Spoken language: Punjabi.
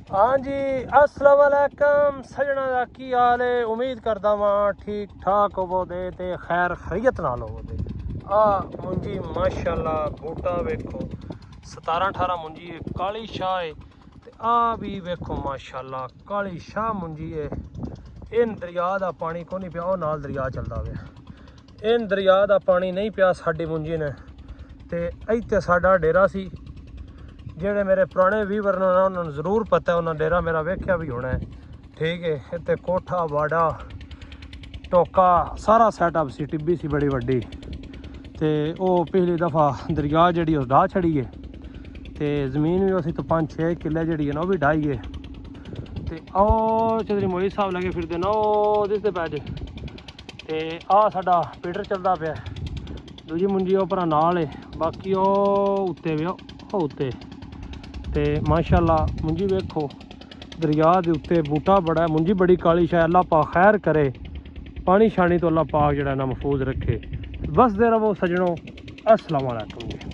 हाँ जी, अस्सलाम वालेकुम सजना दा की हाल है। उम्मीद करदा वां ठीक ठाक होवो दे ते खैर खैरियत नाल होवो दे। आ मुंजी माशाल्लाह बूटा वेखो 17-18 मुंजी है, काली शाह है ते आ भी वेखो माशाल्लाह काली शाह मुंजी है। इन दरिया दा पानी को नहीं पिया, नाल दरिया चलदा पिया। इन दरिया दा पानी नहीं पिया साडी मुंजी ने ते इत्थे साडा डेरा सी। ਜਿਹੜੇ ਮੇਰੇ ਪੁਰਾਣੇ ਵੀਵਰ ਨੇ ਉਹਨਾਂ ਨੂੰ ਜ਼ਰੂਰ ਪਤਾ, ਉਹਨਾਂ ਡੇਰਾ ਮੇਰਾ ਵੇਖਿਆ ਵੀ ਹੋਣਾ ਹੈ। ਠੀਕ ਹੈ, ਇੱਥੇ ਕੋਠਾ ਵਾੜਾ ਟੋਕਾ ਸਾਰਾ ਸੈਟਅਪ ਸੀ, ਟਿੱਬੀ ਸੀ ਬੜੀ ਵੱਡੀ। ਤੇ ਉਹ ਪਿਛਲੀ ਦਫਾ ਦਰਿਆ ਜਿਹੜੀ ਉਹ ਢਾਹ ਛੜੀ ਹੈ ਤੇ ਜ਼ਮੀਨ ਵੀ ਅਸੀਂ ਤੋਂ 5-6 ਕਿੱਲੇ ਜਿਹੜੀ ਹੈ ਨਾ ਉਹ ਵੀ ਢਾਈ ਹੈ। ਤੇ ਉਹ ਚੌਧਰੀ ਮੋਈ ਸਾਹਿਬ ਲੱਗੇ ਫਿਰਦੇ ਨਾ ਉਹ ਦਿਸਦੇ ਪੈ ਜੇ। ਤੇ ਆਹ ਸਾਡਾ ਪੀਟਰ ਚੱਲਦਾ ਪਿਆ, ਦੂਜੀ ਮੁੰਜੀ ਉਹ ਭਰਾ ਨਾਲ ਹੈ, ਬਾਕੀ ਉਹ ਉੱਤੇ ਵੀ ਉਹ ਉੱਤੇ। ਤੇ ਮਾਸ਼ਾਅੱਲਾ ਮੁੰਜੀ ਵੇਖੋ ਦਰਿਆ ਦੇ ਉੱਤੇ ਬੂਟਾ ਬੜਾ, ਮੁੰਜੀ ਬੜੀ ਕਾਲੀ ਸ਼ਾਹ। ਅੱਲਾ ਪਾਕ ਖੈਰ करे, पानी शानी तो अल्लाह पाक जड़ा ना महफूज रखे। बस दे रवो सजनों, अस्सलाम वालेकुम।